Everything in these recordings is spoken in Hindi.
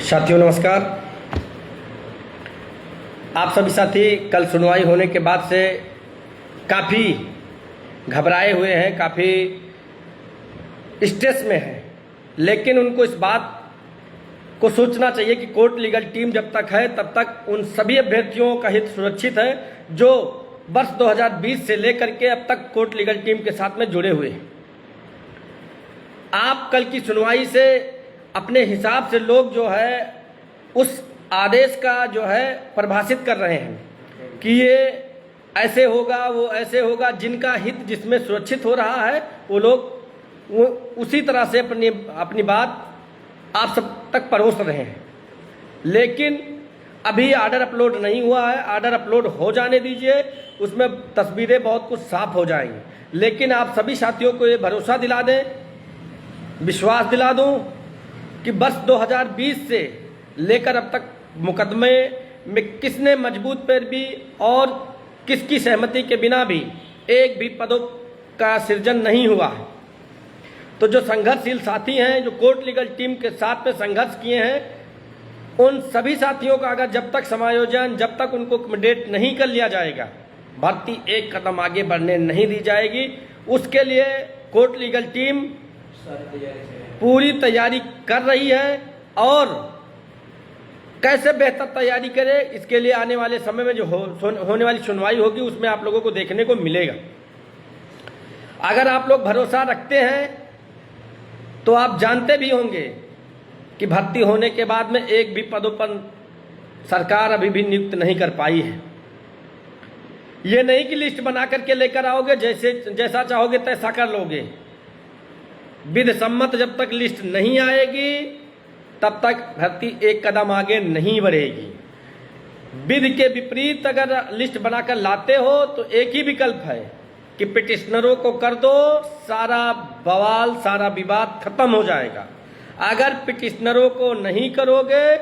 साथियों नमस्कार। आप सभी साथी कल सुनवाई होने के बाद से काफ़ी घबराए हुए हैं, काफ़ी स्ट्रेस में हैं, लेकिन उनको इस बात को सोचना चाहिए कि कोर्ट लीगल टीम जब तक है तब तक उन सभी अभ्यर्थियों का हित सुरक्षित है जो वर्ष 2020 से लेकर के अब तक कोर्ट लीगल टीम के साथ में जुड़े हुए हैं। आप कल की सुनवाई से अपने हिसाब से लोग जो है उस आदेश का जो है परिभाषित कर रहे हैं कि ये ऐसे होगा, वो ऐसे होगा। जिनका हित जिसमें सुरक्षित हो रहा है वो लोग वो उसी तरह से अपनी बात आप सब तक परोस रहे हैं। लेकिन अभी आर्डर अपलोड नहीं हुआ है, आर्डर अपलोड हो जाने दीजिए, उसमें तस्वीरें बहुत कुछ साफ हो जाएंगी। लेकिन आप सभी साथियों को ये भरोसा दिला दें, विश्वास दिला दूं कि वर्ष 2020 से लेकर अब तक मुकदमे में किसने मजबूत पैरवी और किसकी सहमति के बिना भी एक भी पदों का सृजन नहीं हुआ है। तो जो संघर्षशील साथी हैं, जो कोर्ट लीगल टीम के साथ में संघर्ष किए हैं, उन सभी साथियों का अगर जब तक समायोजन, जब तक उनको अकोमोडेट नहीं कर लिया जाएगा, भर्ती एक कदम आगे बढ़ने नहीं दी जाएगी। उसके लिए कोर्ट लीगल टीम पूरी तैयारी कर रही है और कैसे बेहतर तैयारी करे, इसके लिए आने वाले समय में जो होने वाली सुनवाई होगी उसमें आप लोगों को देखने को मिलेगा। अगर आप लोग भरोसा रखते हैं तो आप जानते भी होंगे कि भर्ती होने के बाद में एक भी पदों पर सरकार अभी भी नियुक्त नहीं कर पाई है। ये नहीं कि लिस्ट बना करके लेकर आओगे, जैसा चाहोगे तैसा कर लोगे। विधि सम्मत जब तक लिस्ट नहीं आएगी तब तक भर्ती एक कदम आगे नहीं बढ़ेगी। विधि के विपरीत अगर लिस्ट बनाकर लाते हो तो एक ही विकल्प है कि पिटिशनरों को कर दो, सारा बवाल, सारा विवाद खत्म हो जाएगा। अगर पिटिशनरों को नहीं करोगे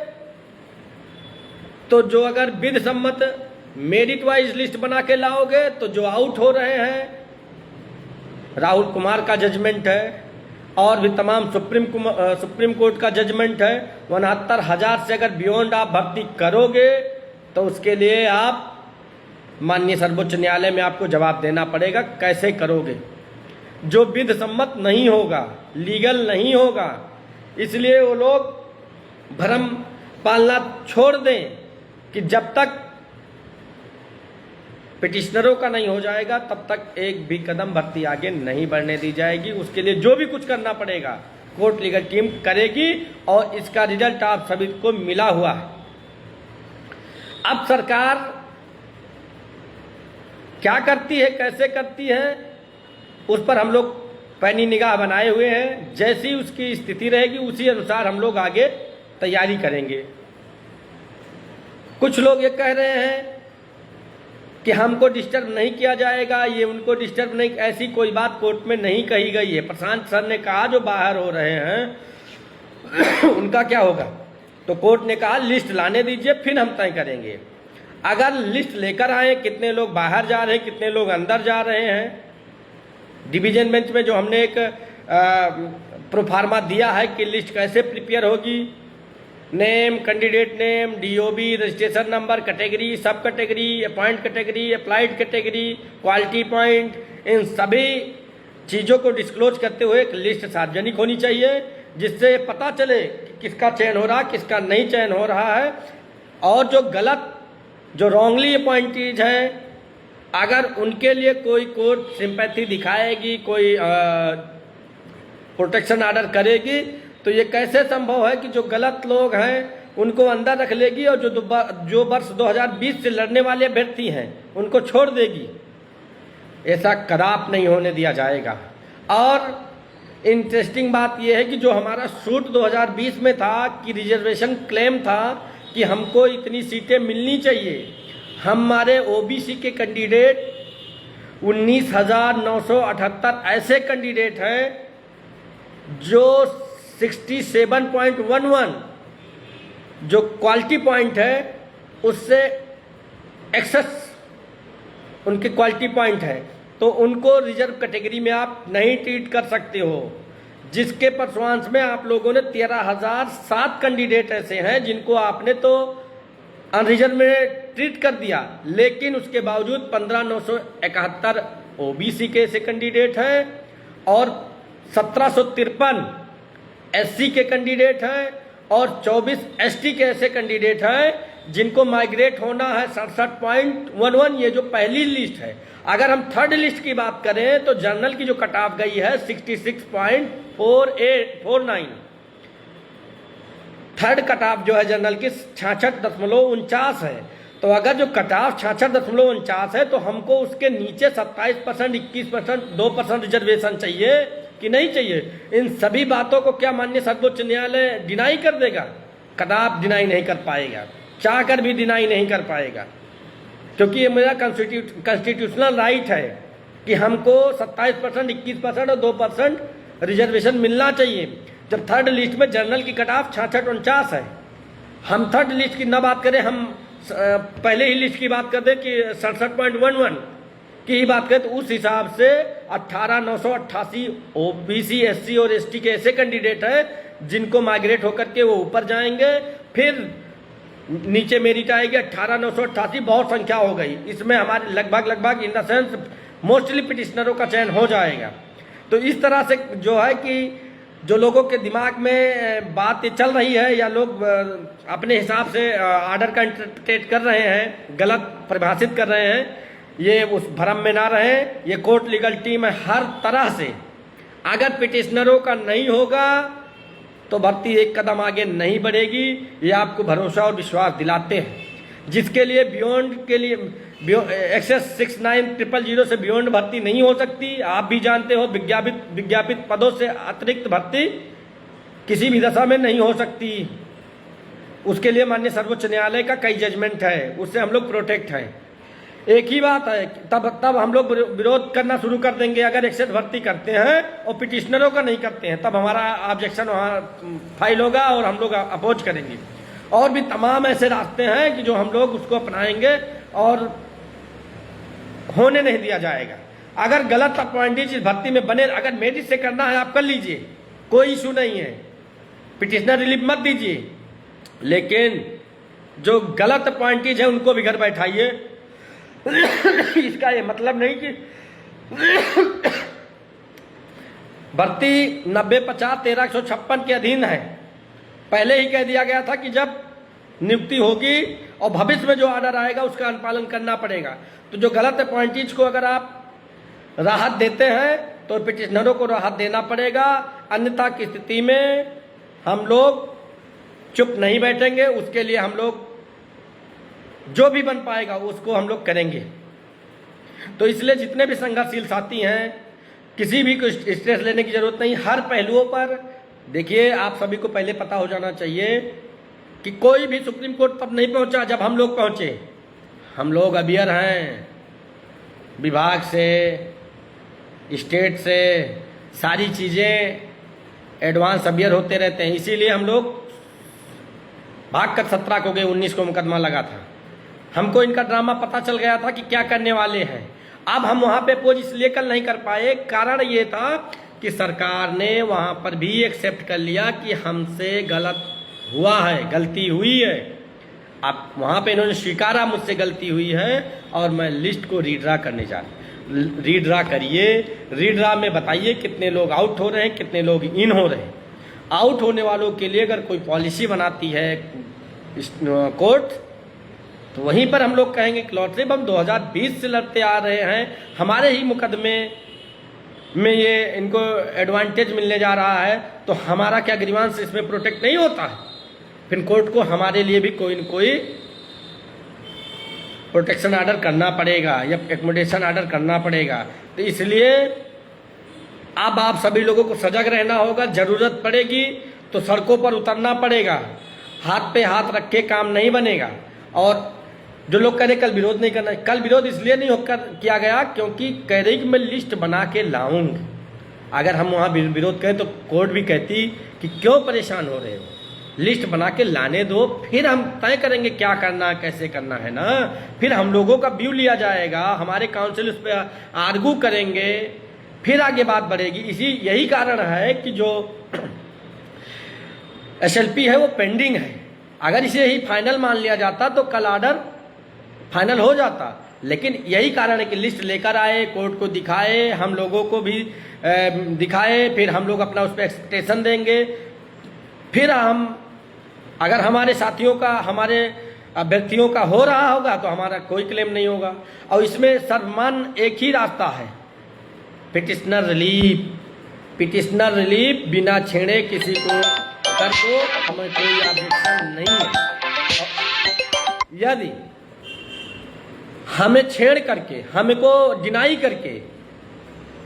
तो जो अगर विधि सम्मत मेरिट वाइज लिस्ट बना के लाओगे तो जो आउट हो रहे हैं, राहुल कुमार का जजमेंट है और भी तमाम सुप्रीम कोर्ट का जजमेंट है, 69,000 से अगर बियॉन्ड आप भर्ती करोगे तो उसके लिए आप माननीय सर्वोच्च न्यायालय में आपको जवाब देना पड़ेगा। कैसे करोगे? जो विधि सम्मत नहीं होगा, लीगल नहीं होगा। इसलिए वो लोग भ्रम पालना छोड़ दें कि जब तक पिटिशनरों का नहीं हो जाएगा तब तक एक भी कदम भर्ती आगे नहीं बढ़ने दी जाएगी। उसके लिए जो भी कुछ करना पड़ेगा कोर्ट लीगल टीम करेगी और इसका रिजल्ट आप सभी को मिला हुआ है। अब सरकार क्या करती है, कैसे करती है, उस पर हम लोग पैनी निगाह बनाए हुए हैं। जैसी उसकी स्थिति रहेगी उसी अनुसार हम लोग आगे तैयारी करेंगे। कुछ लोग ये कह रहे हैं कि हमको डिस्टर्ब नहीं किया जाएगा, ये उनको डिस्टर्ब नहीं, ऐसी कोई बात कोर्ट में नहीं कही गई है। प्रशांत सर ने कहा जो बाहर हो रहे हैं उनका क्या होगा, तो कोर्ट ने कहा लिस्ट लाने दीजिए फिर हम तय करेंगे। अगर लिस्ट लेकर आए कितने लोग बाहर जा रहे हैं, कितने लोग अंदर जा रहे हैं, डिवीजन बेंच में जो हमने एक प्रोफार्मा दिया है कि लिस्ट कैसे प्रिपेयर होगी, name, candidate name, DOB, registration number, category, सब category, appoint category, applied category, quality point, इन सभी चीज़ों को डिस्क्लोज करते हुए एक लिस्ट सार्वजनिक होनी चाहिए जिससे पता चले कि किसका चयन हो रहा, किसका नहीं चयन हो रहा है। और जो गलत, जो रॉन्गली अपॉइंटीज हैं, अगर उनके लिए कोई कोर्ट सिंपैथी दिखाएगी, कोई प्रोटेक्शन ऑर्डर करेगी, तो ये कैसे संभव है कि जो गलत लोग हैं उनको अंदर रख लेगी और जो वर्ष 2020 से लड़ने वाले अभ्यर्थी हैं उनको छोड़ देगी? ऐसा कदाप नहीं होने दिया जाएगा। और इंटरेस्टिंग बात यह है कि जो हमारा सूट 2020 में था कि रिजर्वेशन क्लेम था कि हमको इतनी सीटें मिलनी चाहिए, हमारे ओबीसी के कैंडिडेट 19,978 ऐसे कैंडिडेट हैं जो 67.11 जो क्वालिटी पॉइंट है उससे एक्सेस उनके क्वालिटी पॉइंट है, तो उनको रिजर्व कैटेगरी में आप नहीं ट्रीट कर सकते हो। जिसके परसुआंस में आप लोगों ने 13,007 कैंडिडेट ऐसे हैं जिनको आपने तो अनरिजर्व में ट्रीट कर दिया, लेकिन उसके बावजूद 15,971 ओबीसी के ऐसे कैंडिडेट हैं और 1753 एससी के कैंडिडेट हैं और 24 एसटी के ऐसे कैंडिडेट हैं जिनको माइग्रेट होना है 67.11। ये जो पहली लिस्ट है। अगर हम थर्ड लिस्ट की बात करें तो जनरल की जो कट ऑफ गई है 66.49। थर्ड कट ऑफ जो है जनरल की 66.49 है। तो अगर जो कट ऑफ 66.49 है तो हमको उसके नीचे 27%, 21%, 2% रिजर्वेशन चाहिए कि नहीं चाहिए? इन सभी बातों को क्या माननीय सर्वोच्च न्यायालय डिनाई कर देगा? कट ऑफ डिनाई नहीं कर पाएगा, चाहकर भी डिनाई नहीं कर पाएगा, क्योंकि ये मेरा कॉन्स्टिट्यूशनल राइट है कि हमको 27%, 21% और 2% रिजर्वेशन मिलना चाहिए। जब थर्ड लिस्ट में जनरल की कट ऑफ 66-49 है, हम थर्ड लिस्ट की न बात करें, हम पहले ही लिस्ट की बात कर दें कि 67.11 की ही बात करें, तो उस हिसाब से 18,988 ओबीसी, एससी और एसटी के ऐसे कैंडिडेट हैं जिनको माइग्रेट होकर के वो ऊपर जाएंगे। फिर नीचे मेरिट आएगी 18,988, बहुत संख्या हो गई। इसमें हमारे लगभग इन द सेंस मोस्टली पिटिशनरों का चयन हो जाएगा। तो इस तरह से जो है कि जो लोगों के दिमाग में बात चल रही है या लोग अपने हिसाब से आर्डर का इंटरप्रेट कर रहे हैं, गलत परिभाषित कर रहे हैं, ये उस भ्रम में ना रहे। ये कोर्ट लीगल टीम है हर तरह से। अगर पिटिशनरों का नहीं होगा तो भर्ती एक कदम आगे नहीं बढ़ेगी, ये आपको भरोसा और विश्वास दिलाते हैं। जिसके लिए बियॉन्ड के लिए एक्सेस 6900 से बियॉन्ड भर्ती नहीं हो सकती। आप भी जानते हो विज्ञापित पदों से अतिरिक्त भर्ती किसी भी दशा में नहीं हो सकती। उसके लिए माननीय सर्वोच्च न्यायालय का कई जजमेंट है, उससे हम लोग प्रोटेक्ट हैं। एक ही बात है, तब हम लोग विरोध करना शुरू कर देंगे अगर एक्सेस भर्ती करते हैं और पिटिशनरों का नहीं करते हैं, तब हमारा ऑब्जेक्शन वहाँ फाइल होगा और हम लोग अपोज करेंगे। और भी तमाम ऐसे रास्ते हैं कि जो हम लोग उसको अपनाएंगे और होने नहीं दिया जाएगा। अगर गलत अपॉइंटेज इस भर्ती में बने, अगर मेरिट से करना है आप कर लीजिए, कोई इशू नहीं है, पिटिशनर रिलीफ मत दीजिए, लेकिन जो गलत अपॉइंटेज है उनको भी घर बैठाइए। इसका ये मतलब नहीं कि भर्ती 90, 50, 13, 156 के अधीन है। पहले ही कह दिया गया था कि जब नियुक्ति होगी और भविष्य में जो ऑर्डर आएगा उसका अनुपालन करना पड़ेगा। तो जो गलत अपॉइंटीज को अगर आप राहत देते हैं तो पिटिशनरों को राहत देना पड़ेगा, अन्यथा की स्थिति में हम लोग चुप नहीं बैठेंगे। उसके लिए हम लोग जो भी बन पाएगा उसको हम लोग करेंगे। तो इसलिए जितने भी संघर्षशील साथी हैं, किसी भी को स्ट्रेस लेने की जरूरत नहीं। हर पहलुओं पर देखिए, आप सभी को पहले पता हो जाना चाहिए कि कोई भी सुप्रीम कोर्ट तब नहीं पहुंचा जब हम लोग पहुंचे। हम लोग अबियर हैं, विभाग से, स्टेट से, सारी चीज़ें एडवांस अबियर होते रहते हैं। इसीलिए हम लोग भागकर 17 को गए, 19 को मुकदमा लगा था। हमको इनका ड्रामा पता चल गया था कि क्या करने वाले हैं। अब हम वहाँ पे अपोज इसलिए कल नहीं कर पाए, कारण ये था कि सरकार ने वहाँ पर भी एक्सेप्ट कर लिया कि हमसे गलत हुआ है, गलती हुई है। अब वहाँ पे इन्होंने स्वीकारा मुझसे गलती हुई है और मैं लिस्ट को रीड्रा करने जा रहा हूँ। रीड्रा करिए, रीड्रा में बताइए कितने लोग आउट हो रहे हैं, कितने लोग इन हो रहे हैं। आउट होने वालों के लिए अगर कोई पॉलिसी बनाती है कोर्ट, तो वहीं पर हम लोग कहेंगे कि लॉटरी हम 2020 से लड़ते आ रहे हैं, हमारे ही मुकदमे में ये इनको एडवांटेज मिलने जा रहा है, तो हमारा क्या ग्रीवांस इसमें प्रोटेक्ट नहीं होता है? फिर कोर्ट को हमारे लिए भी कोई न कोई प्रोटेक्शन ऑर्डर करना पड़ेगा या एकोमोडेशन ऑर्डर करना पड़ेगा। तो इसलिए अब आप सभी लोगों को सजग रहना होगा। जरूरत पड़ेगी तो सड़कों पर उतरना पड़ेगा, हाथ पे हाथ रख के काम नहीं बनेगा। और जो लोग कह रहे कल विरोध नहीं करना, कल विरोध इसलिए नहीं होकर किया गया क्योंकि कह रही कि मैं लिस्ट बना के लाऊंगी। अगर हम वहाँ विरोध करें तो कोर्ट भी कहती कि क्यों परेशान हो रहे हो, लिस्ट बना के लाने दो, फिर हम तय करेंगे क्या करना है, कैसे करना है ना। फिर हम लोगों का व्यू लिया जाएगा, हमारे काउंसिल उस पर आर्गू करेंगे, फिर आगे बात बढ़ेगी। यही कारण है कि जो SLP है वो पेंडिंग है। अगर इसे ही फाइनल मान लिया जाता तो कल ऑर्डर फाइनल हो जाता, लेकिन यही कारण है कि लिस्ट लेकर आए, कोर्ट को दिखाए, हम लोगों को भी दिखाए, फिर हम लोग अपना उस पर एक्सपेक्टेशन देंगे, फिर हम अगर हमारे साथियों का, हमारे अभ्यर्थियों का हो रहा होगा तो हमारा कोई क्लेम नहीं होगा। और इसमें सर्वमान्य एक ही रास्ता है, पिटिशनर रिलीफ। पिटिशनर रिलीफ बिना छेड़े किसी को कर दो, हमें कोई ऑब्जेक्शन नहीं है। यदि हमें छेड़ करके, हमको डिनाई करके,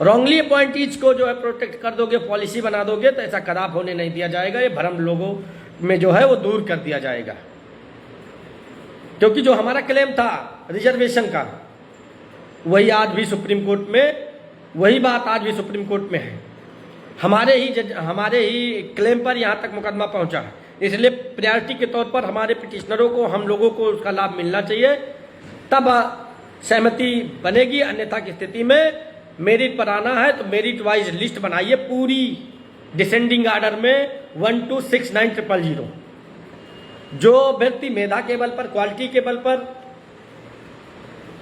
रॉन्गली अपॉइंटीज को जो है प्रोटेक्ट कर दोगे, पॉलिसी बना दोगे, तो ऐसा खराब होने नहीं दिया जाएगा। ये भ्रम लोगों में जो है वो दूर कर दिया जाएगा। क्योंकि जो हमारा क्लेम था रिजर्वेशन का, वही आज भी सुप्रीम कोर्ट में, वही बात आज भी सुप्रीम कोर्ट में है। हमारे ही क्लेम पर यहाँ तक मुकदमा पहुँचा है। इसलिए प्रायोरिटी के तौर पर हमारे पिटिशनरों को, हम लोगों को उसका लाभ मिलना चाहिए, तब सहमति बनेगी। अन्यथा की स्थिति में मेरिट पर आना है तो मेरिट वाइज लिस्ट बनाइए पूरी डिसेंडिंग ऑर्डर में 1 to 69000। जो अभ्यर्थी मेधा के बल पर, क्वालिटी के बल पर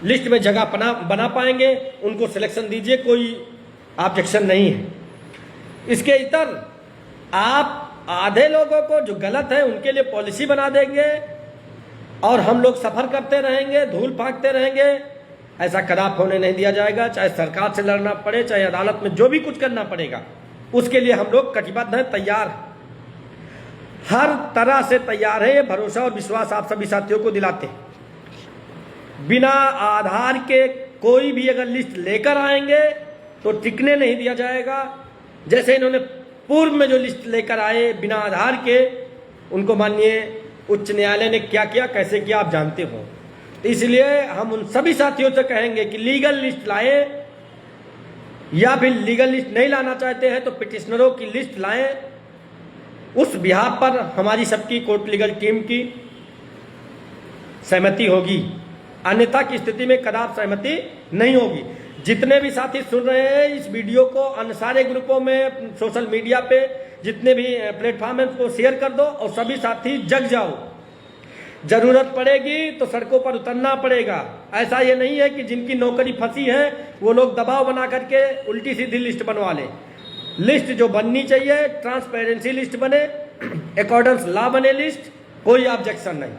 लिस्ट में जगह बना पाएंगे उनको सिलेक्शन दीजिए, कोई ऑब्जेक्शन नहीं है। इसके इतर आप आधे लोगों को जो गलत है उनके लिए पॉलिसी बना देंगे और हम लोग सफर करते रहेंगे, धूल फांकते रहेंगे। ऐसा खराब होने नहीं दिया जाएगा। चाहे सरकार से लड़ना पड़े, चाहे अदालत में जो भी कुछ करना पड़ेगा, उसके लिए हम लोग कटिबद्ध हैं, तैयार हैं, हर तरह से तैयार है। ये भरोसा और विश्वास आप सभी साथियों को दिलाते हैं। बिना आधार के कोई भी अगर लिस्ट लेकर आएंगे तो टिकने नहीं दिया जाएगा। जैसे इन्होंने पूर्व में जो लिस्ट लेकर आए बिना आधार के, उनको माननीय उच्च न्यायालय ने क्या किया, कैसे किया, आप जानते हो। इसलिए हम उन सभी साथियों से कहेंगे कि लीगल लिस्ट लाएं, या फिर लीगल लिस्ट नहीं लाना चाहते हैं तो पिटिशनरों की लिस्ट लाएं। उस बिहाफ पर हमारी सबकी कोर्ट लीगल टीम की सहमति होगी, अन्यथा की स्थिति में कदापि सहमति नहीं होगी। जितने भी साथी सुन रहे हैं इस वीडियो को अन्य सारे ग्रुपों में, सोशल मीडिया पे जितने भी प्लेटफॉर्म है उसको शेयर कर दो और सभी साथी जग जाओ। जरूरत पड़ेगी तो सड़कों पर उतरना पड़ेगा। ऐसा ये नहीं है कि जिनकी नौकरी फंसी है वो लोग दबाव बना करके उल्टी सीधी लिस्ट बनवा ले। लिस्ट जो बननी चाहिए ट्रांसपेरेंसी लिस्ट बने, अकॉर्डेंस लॉ बने लिस्ट, कोई ऑब्जेक्शन नहीं।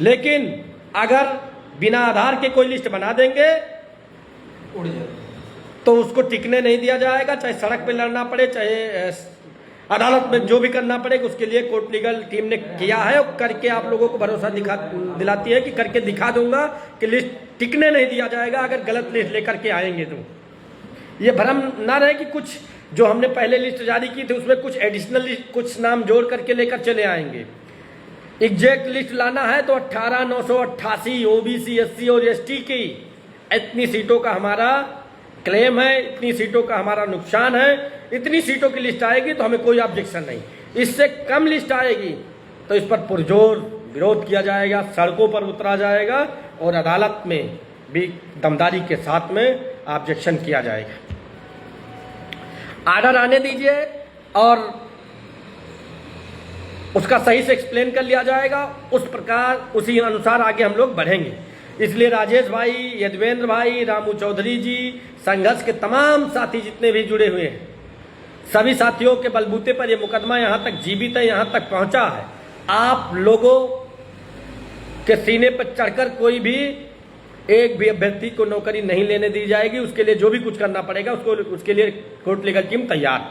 लेकिन अगर बिना आधार के कोई लिस्ट बना देंगे तो उसको टिकने नहीं दिया जाएगा। चाहे सड़क पे लड़ना पड़े, चाहे अदालत में जो भी करना पड़ेगा, उसके लिए कोर्ट लीगल टीम ने किया है और करके आप लोगों को भरोसा दिलाती है कि करके दिखा दूंगा कि लिस्ट टिकने नहीं दिया जाएगा अगर गलत लिस्ट लेकर के आएंगे तो। ये भ्रम ना रहे कि कुछ जो हमने पहले लिस्ट जारी की थी उसमें कुछ एडिशनल लिस्ट, कुछ नाम जोड़ करके लेकर चले आएंगे। एग्जैक्ट लिस्ट लाना है तो 18,988 OBC, SC और ST की इतनी सीटों का हमारा क्लेम है, इतनी सीटों का हमारा नुकसान है। इतनी सीटों की लिस्ट आएगी तो हमें कोई ऑब्जेक्शन नहीं। इससे कम लिस्ट आएगी तो इस पर पुरजोर विरोध किया जाएगा, सड़कों पर उतरा जाएगा और अदालत में भी दमदारी के साथ में ऑब्जेक्शन किया जाएगा। ऑर्डर आने दीजिए और उसका सही से एक्सप्लेन कर लिया जाएगा। उस प्रकार उसी अनुसार आगे हम लोग बढ़ेंगे। इसलिए राजेश भाई, यदवेंद्र भाई, रामू चौधरी जी, संघर्ष के तमाम साथी जितने भी जुड़े हुए हैं, सभी साथियों के बलबूते पर यह मुकदमा यहाँ तक जीवित है, यहाँ तक पहुँचा है। आप लोगों के सीने पर चढ़कर कोई भी एक भी अभ्यर्थी को नौकरी नहीं लेने दी जाएगी। उसके लिए जो भी कुछ करना पड़ेगा उसके लिए कोर्ट लीगल टीम तैयार।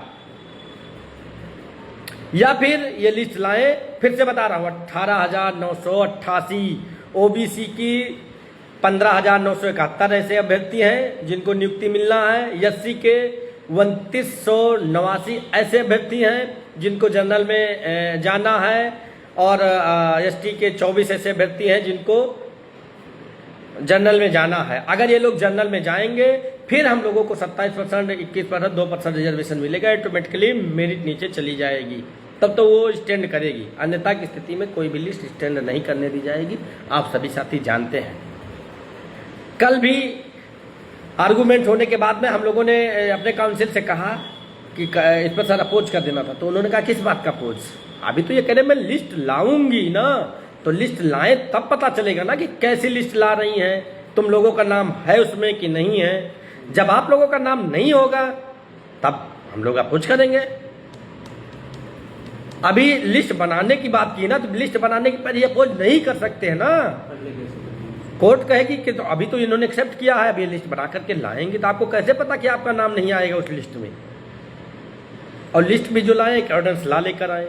या फिर ये लिस्ट लाएं, फिर से बता रहा हूँ, 18,988 OBC की 15,971 ऐसे अभ्यर्थी हैं जिनको नियुक्ति मिलना है। SC के 2,989 ऐसे अभ्यर्थी हैं जिनको जनरल में जाना है और ST के 24 ऐसे अभ्यर्थी हैं जिनको जनरल में जाना है। अगर ये लोग जनरल में जाएंगे फिर हम लोगों को 27%, 21%, 2% रिजर्वेशन मिलेगा। ऑटोमेटिकली मेरिट नीचे चली जाएगी, तब तो वो स्टैंड करेगी। अन्यथा की स्थिति में कोई भी लिस्ट स्टैंड नहीं करने दी जाएगी। आप सभी साथी जानते हैं। कल भी आर्गूमेंट होने के बाद में हम लोगों ने अपने काउंसिल से कहा कि इस पर सर अपोज कर देना था, तो उन्होंने कहा किस बात का अपोज? अभी तो ये कह रहे मैं लिस्ट लाऊंगी ना, तो लिस्ट लाएं तब पता चलेगा ना कि कैसी लिस्ट ला रही हैं, तुम लोगों का नाम है उसमें कि नहीं है। जब आप लोगों का नाम नहीं होगा तब हम लोग अपोज करेंगे। अभी लिस्ट बनाने की बात की ना, तो लिस्ट बनाने के पर ये अपोज नहीं कर सकते हैं ना, कोर्ट कहेगी कि तो अभी तो इन्होंने एक्सेप्ट किया है, अभी लिस्ट बना करके लाएंगे, तो आपको कैसे पता कि आपका नाम नहीं आएगा उस लिस्ट में? और लिस्ट भी जो लाए एक ऑर्डिनेंस ला लेकर आए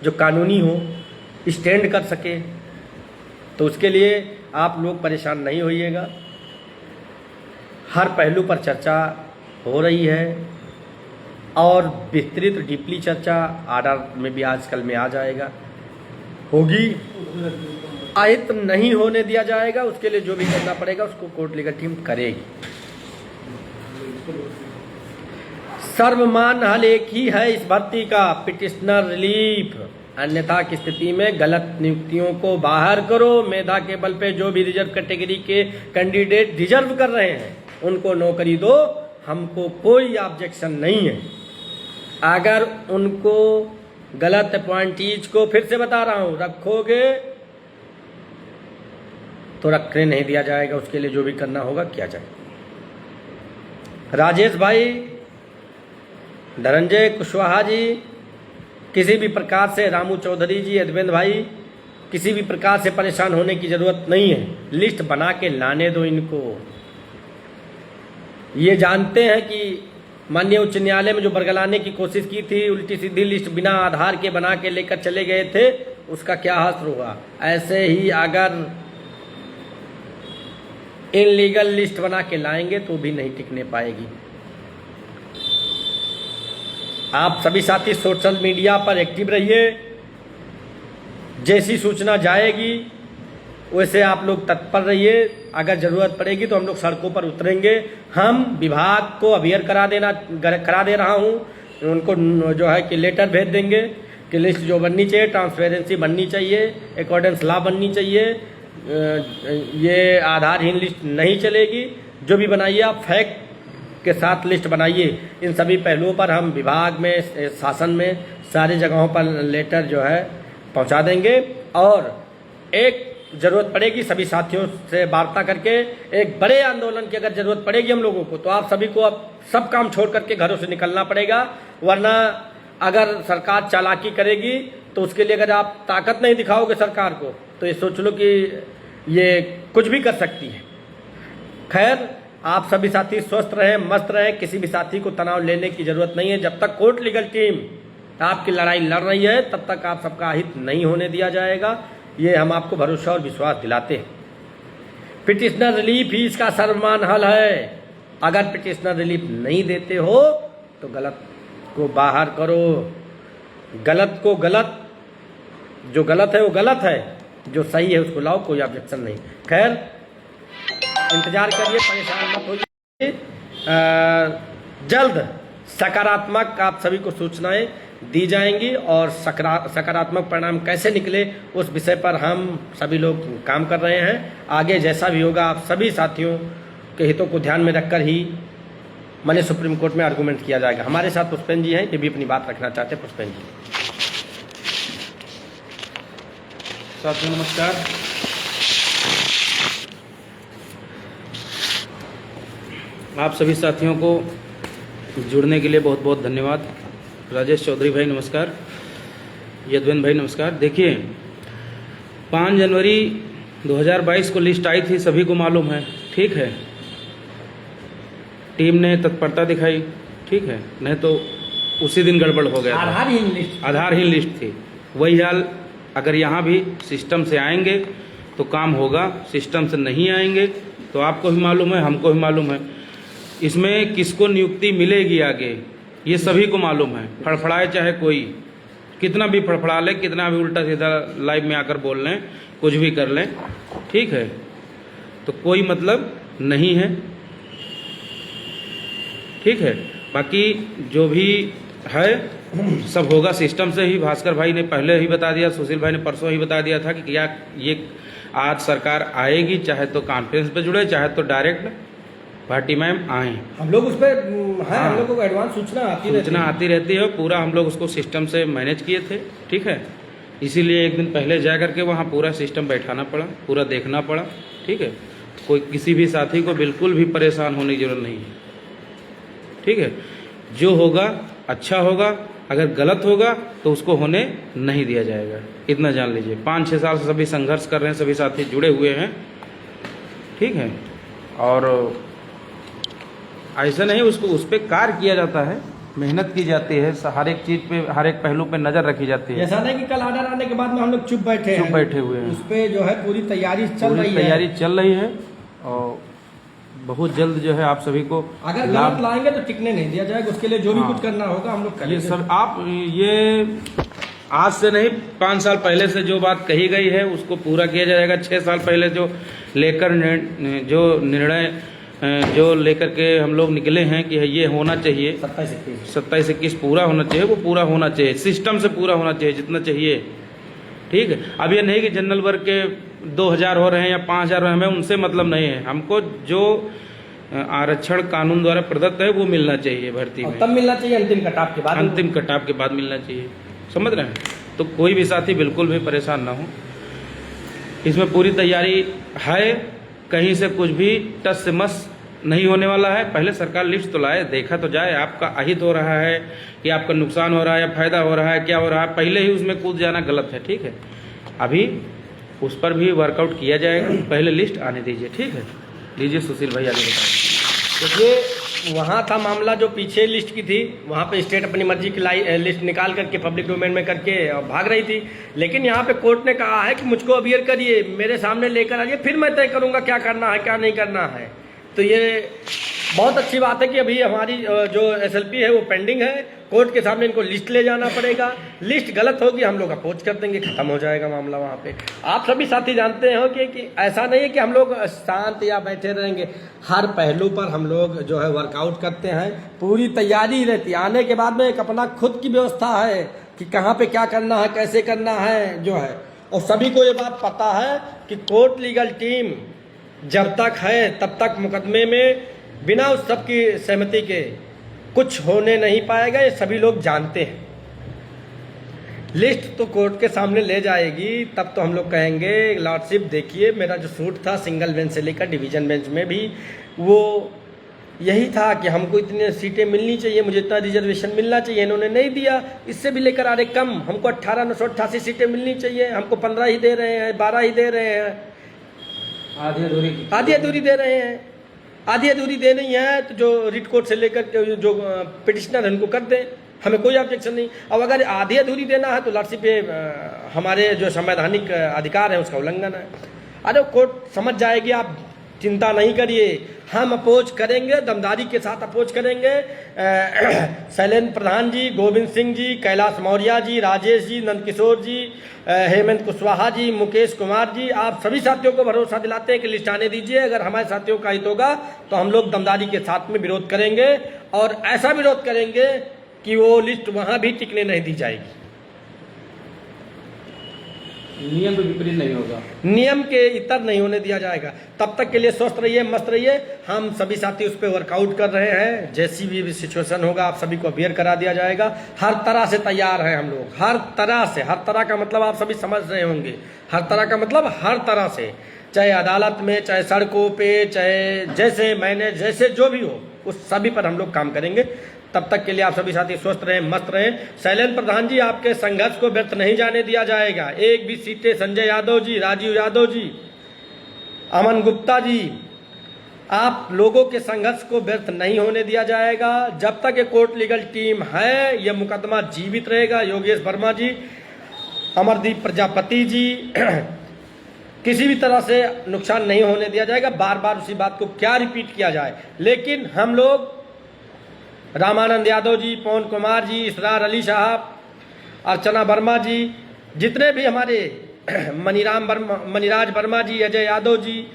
जो कानूनी हो, स्टैंड कर सके, तो उसके लिए आप लोग परेशान नहीं होइएगा। हर पहलू पर चर्चा हो रही है और विस्तृत डीपली चर्चा आर्डर में भी आजकल में आ जाएगा, होगी। आयत नहीं होने दिया जाएगा, उसके लिए जो भी करना पड़ेगा उसको कोर्ट लीगल टीम करेगी। सर्वमान्य हल एक ही है इस भर्ती का, पिटिशनर रिलीफ। अन्यथा की स्थिति में गलत नियुक्तियों को बाहर करो। मेधा के बल पे जो भी रिजर्व कैटेगरी के कैंडिडेट डिजर्व कर रहे हैं उनको नौकरी दो, हमको कोई ऑब्जेक्शन नहीं है। अगर उनको गलत अपॉइंटीज को, फिर से बता रहा हूं, रखोगे तो रखने नहीं दिया जाएगा, उसके लिए जो भी करना होगा किया जाए। राजेश भाई, धनंजय कुशवाहा जी, किसी भी प्रकार से, रामू चौधरी जी, अद्वैत भाई, किसी भी प्रकार से परेशान होने की जरूरत नहीं है। लिस्ट बना के लाने दो इनको। ये जानते हैं कि माननीय उच्च न्यायालय में जो बरगलाने की कोशिश की थी, उल्टी सीधी लिस्ट बिना आधार के बना के लेकर चले गए थे, उसका क्या हासिल हुआ। ऐसे ही अगर इनलीगल लिस्ट बना के लाएंगे तो भी नहीं टिकने पाएगी। आप सभी साथी सोशल मीडिया पर एक्टिव रहिए, जैसी सूचना जाएगी वैसे आप लोग तत्पर रहिए। अगर जरूरत पड़ेगी तो हम लोग सड़कों पर उतरेंगे। हम विभाग को अवेयर करा दे रहा हूं, उनको जो है कि लेटर भेज देंगे कि लिस्ट जो बननी चाहिए, ट्रांसपेरेंसी बननी चाहिए, अकॉर्डेंस लॉ बननी चाहिए, ये आधारहीन लिस्ट नहीं चलेगी। जो भी बनाइए आप फैक्ट के साथ लिस्ट बनाइए। इन सभी पहलुओं पर हम विभाग में, शासन में, सारी जगहों पर लेटर जो है पहुंचा देंगे और एक जरूरत पड़ेगी सभी साथियों से वार्ता करके एक बड़े आंदोलन की अगर जरूरत पड़ेगी हम लोगों को, तो आप सभी को अब सब काम छोड़ करके घरों से निकलना पड़ेगा। वरना अगर सरकार चालाकी करेगी तो उसके लिए अगर आप ताकत नहीं दिखाओगे सरकार को, तो ये सोच लो कि ये कुछ भी कर सकती है। खैर, आप सभी साथी स्वस्थ रहें, मस्त रहें, किसी भी साथी को तनाव लेने की जरूरत नहीं है। जब तक कोर्ट लीगल टीम आपकी लड़ाई लड़ रही है तब तक आप सबका हित नहीं होने दिया जाएगा, ये हम आपको भरोसा और विश्वास दिलाते हैं। पिटिशनर रिलीफ ही इसका सर्वमान्य हल है। अगर पिटिशनर रिलीफ नहीं देते हो तो गलत को बाहर करो, गलत को गलत, जो गलत है वो गलत है, जो सही है उसको लाओ, कोई ऑब्जेक्शन नहीं। खैर, इंतजार करिए, परेशान मत होइए। जल्द सकारात्मक आप सभी को सूचनाएं दी जाएंगी और सकारात्मक परिणाम कैसे निकले उस विषय पर हम सभी लोग काम कर रहे हैं। आगे जैसा भी होगा आप सभी साथियों के हितों को ध्यान में रखकर ही माननीय सुप्रीम कोर्ट में आर्गूमेंट किया जाएगा। हमारे साथ पुष्पेन जी हैं, ये भी अपनी बात रखना चाहते हैं। पुष्पेन जी। साथियों नमस्कार। आप सभी साथियों को जुड़ने के लिए बहुत बहुत धन्यवाद। राजेश चौधरी भाई नमस्कार, यदवेंद्र भाई नमस्कार। देखिए, 5 जनवरी 2022 को लिस्ट आई थी, सभी को मालूम है, ठीक है। टीम ने तत्परता दिखाई, ठीक है, नहीं तो उसी दिन गड़बड़ हो गया। आधारहीन लिस्ट थी। वही हाल अगर यहाँ भी सिस्टम से आएंगे तो काम होगा, सिस्टम से नहीं आएंगे तो आपको भी मालूम है, हमको भी मालूम है, इसमें किसको नियुक्ति मिलेगी आगे ये सभी को मालूम है। फड़फड़ाए चाहे कोई कितना भी फड़फड़ा ले, कितना भी उल्टा सीधा लाइव में आकर बोल लें, कुछ भी कर लें, ठीक है, तो कोई मतलब नहीं है, ठीक है। बाकी जो भी है सब होगा सिस्टम से ही। भास्कर भाई ने पहले ही बता दिया, सुशील भाई ने परसों ही बता दिया था कि क्या ये आज सरकार आएगी, चाहे तो कॉन्फ्रेंस पे जुड़े, चाहे तो डायरेक्ट भाटी मैम आएँ। हम लोग उस पर हैं, हम लोग को एडवांस सूचना आती रहती है, पूरा हम लोग उसको सिस्टम से मैनेज किए थे, ठीक है। इसीलिए एक दिन पहले जा करके वहाँ पूरा सिस्टम बैठाना पड़ा, पूरा देखना पड़ा, ठीक है। कोई किसी भी साथी को बिल्कुल भी परेशान होने की जरूरत नहीं है, ठीक है। जो होगा अच्छा होगा, अगर गलत होगा तो उसको होने नहीं दिया जाएगा, इतना जान लीजिए। 5-6 साल से सभी संघर्ष कर रहे हैं, सभी साथी जुड़े हुए हैं, ठीक है। और ऐसा नहीं, उसको उस पर कार्य किया जाता है, मेहनत की जाती है, हर एक चीज़ पे, हर एक पहलू पे नज़र रखी जाती है। ऐसा नहीं कि कल ऑर्डर आने के बाद में हम लोग चुप बैठे हुए हैं। उस पर जो है पूरी तैयारी चल रही है और बहुत जल्द जो है आप सभी को अगर गलत लाएंगे तो टिकने नहीं दिया जाएगा, उसके लिए जो भी कुछ करना होगा हम लोग करेंगे। ये सब आप ये आज से नहीं, 5 साल पहले से जो बात कही गई है उसको पूरा किया जाएगा। 6 साल पहले जो निर्णय जो लेकर के हम लोग निकले हैं कि ये होना चाहिए, 27-21 पूरा होना चाहिए, वो पूरा होना चाहिए, सिस्टम से पूरा होना चाहिए जितना चाहिए, ठीक है। अब ये नहीं कि जनरल वर्ग के 2000 हो रहे हैं या 5000 हो रहे हैं, हमें उनसे मतलब नहीं है। हमको जो आरक्षण कानून द्वारा प्रदत्त है वो मिलना चाहिए भर्ती में, तब मिलना चाहिए, अंतिम कटाव के बाद मिलना चाहिए, समझ रहे हैं। तो कोई भी साथी बिल्कुल भी परेशान ना हो, इसमें पूरी तैयारी है, कहीं से कुछ भी टस से मस नहीं होने वाला है। पहले सरकार लिस्ट तो लाए, देखा तो जाए आपका अहित हो रहा है कि आपका नुकसान हो रहा है या फायदा हो रहा है, क्या हो रहा है, पहले ही उसमें कूद जाना गलत है, ठीक है। अभी उस पर भी वर्कआउट किया जाएगा, पहले लिस्ट आने दीजिए, ठीक है। लीजिए सुशील भाई आगे बताइए। देखिए वहाँ था मामला जो पीछे लिस्ट की थी, वहाँ पे स्टेट अपनी मर्जी की लिस्ट निकाल करके पब्लिक डोमेन में करके भाग रही थी, लेकिन यहाँ पे कोर्ट ने कहा है कि मुझको अबियर करिए, मेरे सामने लेकर आइए, फिर मैं तय करूँगा क्या करना है क्या नहीं करना है। तो ये बहुत अच्छी बात है कि अभी हमारी जो SLP है वो पेंडिंग है, कोर्ट के सामने इनको लिस्ट ले जाना पड़ेगा। लिस्ट गलत होगी हम लोग अपोज कर देंगे, खत्म हो जाएगा मामला वहाँ पे। आप सभी साथी जानते हो कि ऐसा नहीं है कि हम लोग शांत या बैठे रहेंगे, हर पहलू पर हम लोग जो है वर्कआउट करते हैं, पूरी तैयारी रहती है। आने के बाद में एक अपना खुद की व्यवस्था है कि कहाँ पे क्या करना है, कैसे करना है जो है, और सभी को ये बात पता है कि कोर्ट लीगल टीम जब तक है तब तक मुकदमे में बिना उस सब की सहमति के कुछ होने नहीं पाएगा, ये सभी लोग जानते हैं। लिस्ट तो कोर्ट के सामने ले जाएगी, तब तो हम लोग कहेंगे लॉर्डशिप देखिए मेरा जो सूट था सिंगल बेंच से लेकर डिवीजन बेंच में भी वो यही था कि हमको इतनी सीटें मिलनी चाहिए, मुझे इतना रिजर्वेशन मिलना चाहिए, इन्होंने नहीं दिया। इससे भी लेकर आ रहे कम, हमको 18,988 सीटें मिलनी चाहिए, हमको 15 ही दे रहे हैं, 12 ही दे रहे हैं, आधी अधूरी दे रहे हैं। आधी अधूरी देनी है तो जो रिट कोर्ट से लेकर जो पिटिशनर है उनको कर दें, हमें कोई ऑब्जेक्शन नहीं। अब अगर आधी अधूरी देना है तो लॉर्डशिप पे हमारे जो संवैधानिक अधिकार है उसका उल्लंघन है। अरे कोर्ट समझ जाएगी, आप चिंता नहीं करिए, हम अपोज करेंगे, दमदारी के साथ अपोज करेंगे। शैलेंद्र प्रधान जी, गोविंद सिंह जी, कैलाश मौर्य जी, राजेश जी, नंदकिशोर जी, हेमंत कुशवाहा जी, मुकेश कुमार जी, आप सभी साथियों को भरोसा दिलाते हैं कि लिस्ट आने दीजिए। अगर हमारे साथियों का हित होगा तो हम लोग दमदारी के साथ में विरोध करेंगे, और ऐसा विरोध करेंगे कि वो लिस्ट वहाँ भी टिकने नहीं दी जाएगी। नियम के विपरीत नहीं होगा, नियम के इतर नहीं होने दिया जाएगा। तब तक के लिए स्वस्थ रहिए, मस्त रहिए। हम सभी साथी उस पर वर्कआउट कर रहे हैं, जैसी भी सिचुएशन होगा आप सभी को अवेयर करा दिया जाएगा। हर तरह से तैयार हैं हम लोग, हर तरह से। हर तरह का मतलब आप सभी समझ रहे होंगे, हर तरह का मतलब हर तरह से, चाहे अदालत में, चाहे सड़कों पे, चाहे जैसे मैंने जैसे जो भी हो उस सभी पर हम लोग काम करेंगे। तब तक के लिए आप सभी साथी स्वस्थ रहें, मस्त रहें। शैलेंद्र प्रधान जी, आपके संघर्ष को व्यर्थ नहीं जाने दिया जाएगा। एक भी सीटें संजय यादव जी, राजीव यादव जी, अमन गुप्ता जी, आप लोगों के संघर्ष को व्यर्थ नहीं होने दिया जाएगा। जब तक ये कोर्ट लीगल टीम है, यह मुकदमा जीवित रहेगा। योगेश वर्मा जी, अमरदीप प्रजापति जी, किसी भी तरह से नुकसान नहीं होने दिया जाएगा। बार बार उसी बात को क्या रिपीट किया जाए, लेकिन हम लोग रामानंद यादव जी, पवन कुमार जी, इसरार अली साहब, अर्चना वर्मा जी, जितने भी हमारे मनीराज वर्मा जी, अजय यादव जी,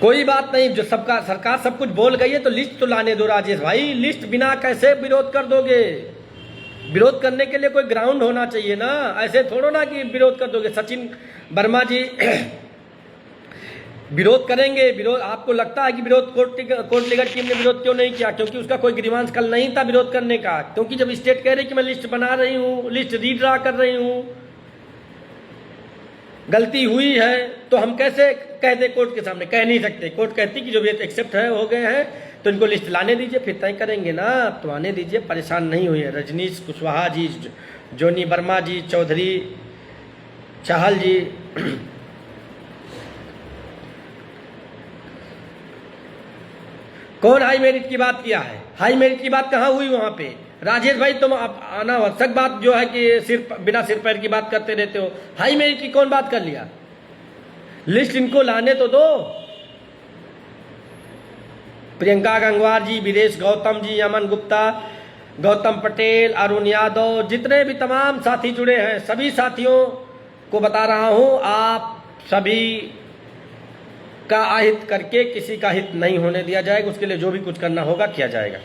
कोई बात नहीं, जो सबका सरकार सब कुछ बोल गई है तो लिस्ट तो लाने दो राजेश भाई। लिस्ट बिना कैसे विरोध कर दोगे? विरोध करने के लिए कोई ग्राउंड होना चाहिए ना, ऐसे थोड़ो ना कि विरोध कर दोगे। सचिन वर्मा जी विरोध करेंगे, विरोध आपको लगता है कि विरोध कोर्ट लीगल टीम ने विरोध क्यों नहीं किया? क्योंकि उसका कोई ग्रीवांस कल नहीं था विरोध करने का। क्योंकि जब स्टेट कह रही कि मैं लिस्ट बना रही हूँ, लिस्ट रीड्रा कर रही हूँ, गलती हुई है, तो हम कैसे कह दें कोर्ट के सामने? कह नहीं सकते। कोर्ट कहती कि जो भी एक्सेप्ट है हो गए हैं तो इनको लिस्ट लाने दीजिए, फिर तय करेंगे ना। तो आने दीजिए, परेशान नहीं हुई है। रजनीश कुशवाहा जी, जोनी वर्मा जी, चौधरी चाहल जी, कौन हाई मेरिट की बात किया है? हाई मेरिट की बात कहाँ हुई वहां पे? राजेश भाई तुम अनावश्यक बात जो है कि सिर्फ बिना सिर पैर की बात करते रहते हो। हाई मेरिट की कौन बात कर लिया? लिस्ट इनको लाने तो दो। प्रियंका गंगवार जी, वीरेश गौतम जी, अमन गुप्ता, गौतम पटेल, अरुण यादव, जितने भी तमाम साथी जुड़े हैं, सभी साथियों को बता रहा हूं, आप सभी का अहित करके किसी का हित नहीं होने दिया जाएगा। उसके लिए जो भी कुछ करना होगा किया जाएगा।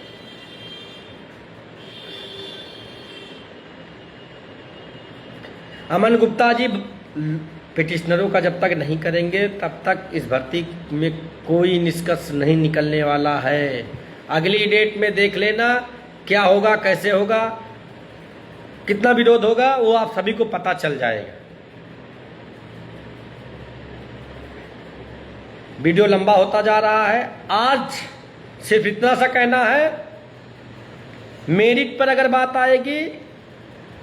अमन गुप्ता जी, पिटिशनरों का जब तक नहीं करेंगे तब तक इस भर्ती में कोई निष्कर्ष नहीं निकलने वाला है। अगली डेट में देख लेना क्या होगा, कैसे होगा, कितना विरोध होगा, वो आप सभी को पता चल जाएगा। वीडियो लंबा होता जा रहा है। आज सिर्फ इतना सा कहना है, मेरिट पर अगर बात आएगी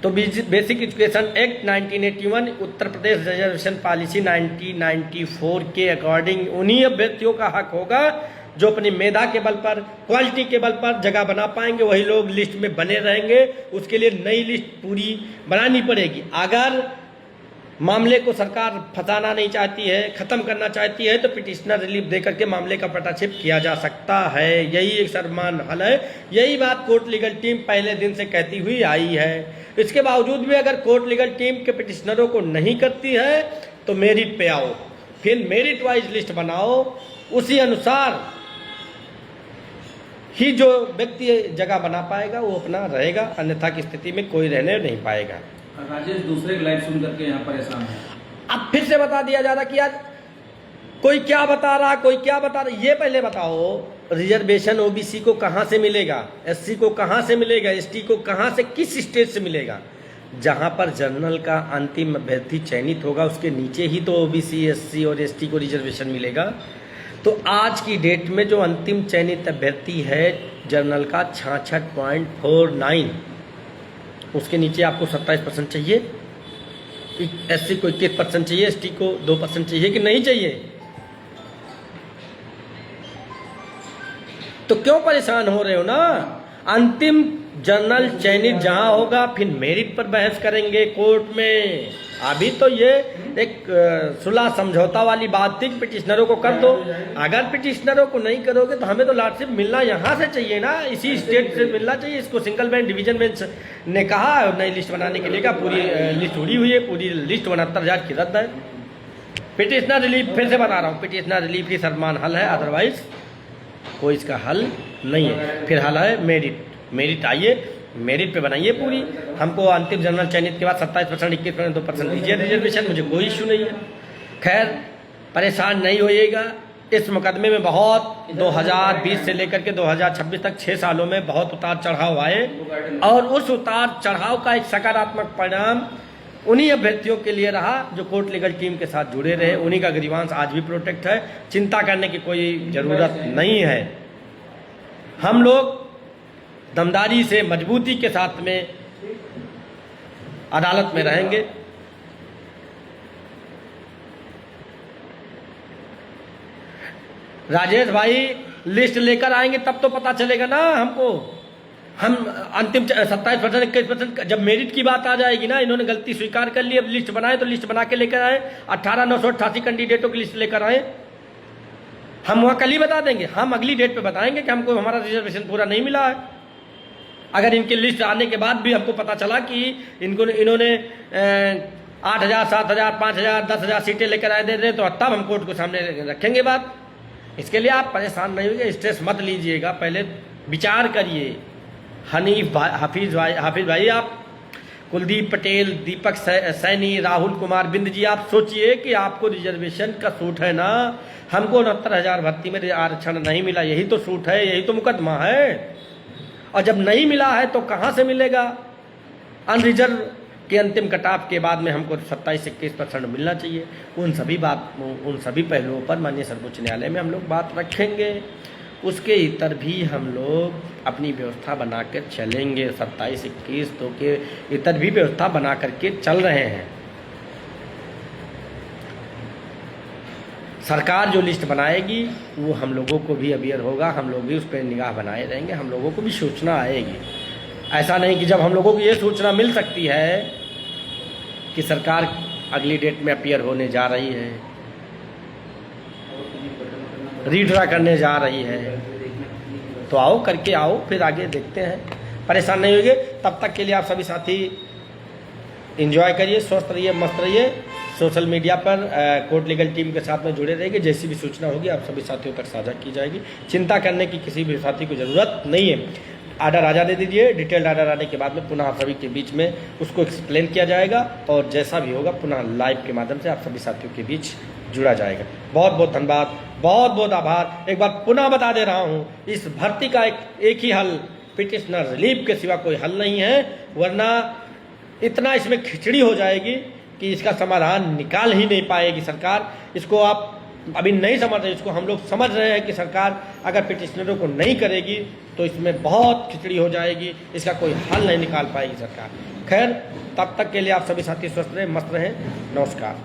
तो basic education act 1981, Uttar Pradesh reservation policy 1994 के अकॉर्डिंग उन्हीं अभ्यर्थियों का हक होगा जो अपनी मेधा के बल पर, क्वालिटी के बल पर जगह बना पाएंगे, वही लोग लिस्ट में बने रहेंगे। उसके लिए नई लिस्ट पूरी बनानी पड़ेगी। अगर मामले को सरकार फंसाना नहीं चाहती है, खत्म करना चाहती है, तो पिटिशनर रिलीफ देकर के मामले का पटाक्षेप किया जा सकता है। यही एक सर्वमान्य हल है। यही बात कोर्ट लीगल टीम पहले दिन से कहती हुई आई है। इसके बावजूद भी अगर कोर्ट लीगल टीम के पिटिशनरों को नहीं करती है तो मेरिट पे आओ, फिर मेरिट वाइज लिस्ट बनाओ, उसी अनुसार ही जो व्यक्ति जगह बना पाएगा वो अपना रहेगा, अन्यथा की स्थिति में कोई रहने नहीं पाएगा। राजेश दूसरे की लाइव सुन करके यहाँ परेशान है। अब फिर से बता दिया जा रहा कि यार कोई क्या बता रहा, कोई क्या बता रहा। ये पहले बताओ, रिजर्वेशन ओबीसी को कहाँ से मिलेगा, एससी को कहाँ से मिलेगा, एसटी को कहाँ से, किस स्टेट से मिलेगा? जहाँ पर जनरल का अंतिम अभ्यर्थी चयनित होगा उसके नीचे ही तो ओबीसी, एससी और एसटी को रिजर्वेशन मिलेगा। तो आज की डेट में जो अंतिम चयनित अभ्यर्थी है जनरल का 66.49, उसके नीचे आपको 27% चाहिए, एससी को 21% चाहिए, एसटी को 2% चाहिए कि नहीं चाहिए? तो क्यों परेशान हो रहे हो ना? अंतिम जनरल चयनित जहां होगा फिर मेरिट पर बहस करेंगे कोर्ट में। अभी तो ये एक सुलह समझौता वाली बात थी कि पिटिशनरों को कर दो। अगर पिटिशनरों को नहीं करोगे तो हमें तो लॉर्डशिप मिलना यहाँ से चाहिए ना, इसी स्टेट से मिलना चाहिए। इसको सिंगल बेंच डिवीजन बेंच ने कहा नई लिस्ट बनाने के लिए का पूरी लिस्ट उड़ी हुई है, पूरी लिस्ट 69,000 की रद्द है। पिटिशनर रिलीफ, फिर से बता रहा हूँ, पिटिशनर रिलीफ ही सर्वमान्य हल है, अदरवाइज कोई इसका हल नहीं है। फिर हल है मेरिट। मेरिट आइए, मेरिट पे बनाइए पूरी। हमको अंतिम जनरल चयनित के बाद 27%, 21%, 2% दीजिए रिजर्वेशन, मुझे कोई इश्यू नहीं है। खैर परेशान नहीं होइएगा। इस मुकदमे में बहुत 2020 से लेकर के 2026 तक 6 सालों में बहुत उतार चढ़ाव आए, और उस उतार चढ़ाव का एक सकारात्मक परिणाम उन्हीं अभ्यर्थियों के लिए रहा जो कोर्ट लीगल टीम के साथ जुड़े रहे। उन्हीं का ग्रीवांस आज भी प्रोटेक्ट है। चिंता करने की कोई ज़रूरत नहीं है। हम लोग दमदारी से, मजबूती के साथ में अदालत में रहेंगे। राजेश भाई लिस्ट लेकर आएंगे तब तो पता चलेगा ना हमको। हम अंतिम 27%, 21%, जब मेरिट की बात आ जाएगी ना, इन्होंने गलती स्वीकार कर ली, अब लिस्ट बनाए तो लिस्ट बना के लेकर आए, 18,988 कैंडिडेटों की लिस्ट लेकर आए। हम वहाँ कल ही बता देंगे, हम अगली डेट पे बताएंगे कि हमको हमारा रिजर्वेशन पूरा नहीं मिला है। अगर इनकी लिस्ट आने के बाद भी हमको पता चला कि इन्होंने 8,000, 7,000, 5,000, 10,000 सीटें लेकर आए दे, तो तब हम कोर्ट को सामने रखेंगे बात। इसके लिए आप परेशान नहीं होइए, स्ट्रेस मत लीजिएगा, पहले विचार करिए। हाफिज भाई आप, कुलदीप पटेल, दीपक सैनी, राहुल कुमार बिंद जी, आप सोचिए कि आपको रिजर्वेशन का सूट है ना, हमको 69,000 भर्ती में आरक्षण नहीं मिला, यही तो सूट है, यही तो मुकदमा है। और जब नहीं मिला है तो कहाँ से मिलेगा? अनरिजर्व के अंतिम कटाव के बाद में हमको 27-21% मिलना चाहिए। उन सभी पहलुओं पर माननीय सर्वोच्च न्यायालय में हम लोग बात रखेंगे। उसके इतर भी हम लोग अपनी व्यवस्था बना कर चलेंगे। 27-21 तो के इतर भी व्यवस्था बना करके चल रहे हैं। सरकार जो लिस्ट बनाएगी वो हम लोगों को भी अवेयर होगा, हम लोग भी उस पर निगाह बनाए रहेंगे, हम लोगों को भी सूचना आएगी। ऐसा नहीं कि जब हम लोगों को ये सूचना मिल सकती है कि सरकार अगली डेट में अपीयर होने जा रही है, रीड्रा करने जा रही है, तो आओ करके आओ, फिर आगे देखते हैं, परेशान नहीं होंगे। तब तक के लिए आप सभी साथी एंजॉय करिए, स्वस्थ रहिए, मस्त रहिए। सोशल मीडिया पर कोर्ट लीगल टीम के साथ में जुड़े रहिए। जैसी भी सूचना होगी आप सभी साथियों तक साझा की जाएगी। चिंता करने की किसी भी साथी को ज़रूरत नहीं है। आर्डर आजा दे दीजिए, डिटेल्ड आर्डर आने के बाद में पुनः आप सभी के बीच में उसको एक्सप्लेन किया जाएगा और जैसा भी होगा पुनः लाइव के माध्यम से आप सभी साथियों के बीच जुड़ा जाएगा। बहुत बहुत धन्यवाद, बहुत बहुत आभार। एक बार पुनः बता दे रहा हूँ, इस भर्ती का एक ही हल पिटिशनर रिलीफ के सिवा कोई हल नहीं है, वरना इतना इसमें खिचड़ी हो जाएगी कि इसका समाधान निकाल ही नहीं पाएगी सरकार। इसको आप अभी नहीं समझ रहे, इसको हम लोग समझ रहे हैं कि सरकार अगर पिटिशनरों को नहीं करेगी तो इसमें बहुत खिचड़ी हो जाएगी, इसका कोई हल नहीं निकाल पाएगी सरकार। खैर, तब तक के लिए आप सभी साथी स्वस्थ रहें, मस्त रहें। नमस्कार।